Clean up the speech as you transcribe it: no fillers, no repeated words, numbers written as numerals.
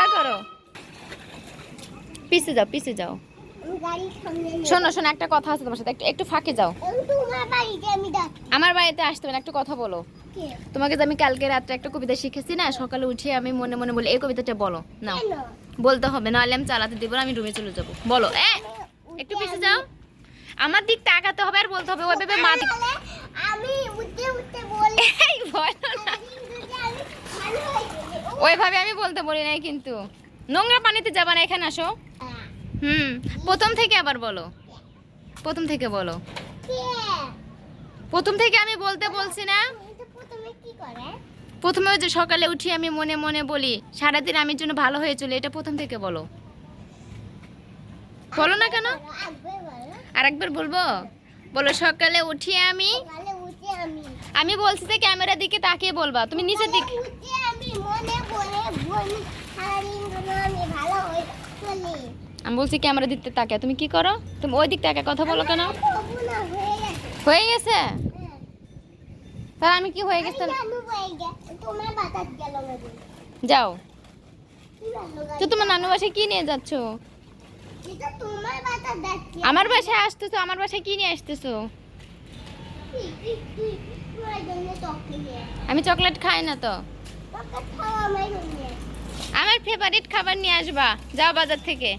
দয়া করো, পিছে যাও, পিছে যাও। শোনো শোনো, একটা কথা আছে তোমার সাথে, একটু একটু ফাঁকে যাও। আমার বাড়িতে আসতে হবে না, একটু কথা বলো। তোমাকে যে আমি কালকে রাত্রে একটা কবিতা শিখেছি না, সকালে উঠে আমি মনে মনে বলি এই কবিতাটা বলো। নাও, বলতে হবে, নাহলে আমি চালাতে দিব না, আমি রুমে চলে যাব। বলো। একটু পিছে যাও, আমার দিক তাকাতে হবে আর বলতে হবে। ওইভাবে মা দিক আমি উঠতে উঠতে বলি এই বলো না, ওইভাবে আমি বলতে বলি নাই কিন্তু। নোংরা পানিতে যাবা না, এখানে আসো। প্রথম থেকে আবার বলো, প্রথম থেকে বলো। প্রথম থেকে আমি বলতে বলছি না। প্রথমে কি করে? প্রথমে ওই যে সকালে উঠি আমি মনে মনে বলি সারাদিন আমি জন্য ভালো হয়ে চলে, এটা প্রথম থেকে বলো। বলো না কেন? আরেকবার বলবো? বলো, সকালে উঠি আমি আমি বলছি যে ক্যামেরার দিকে তাকিয়ে বলবা, তুমি নিচের দিকে। আমি মনে মনে বলি সারাদিন জন্য আমি ভালো হয়ে চলি। আমি বলছি ক্যামেরা দিকতে তাকিয়ে, তুমি কি করো? তুমি ওই দিক তাকিয়ে কথা বলো কেন? হয়ে গেছে? তাহলে আমি কি হয়ে গেছে? যাও তো, তোমার নানু বাসায় কি নিয়ে যাচ্ছ? আমার বাসায় আসতেছো, আমার বাসায় কি নিয়ে আসতেছো? আমি চকলেট খাই না তো। আমার ফেভারিট খাবার নিয়ে আসবা, যাও বাজার থেকে।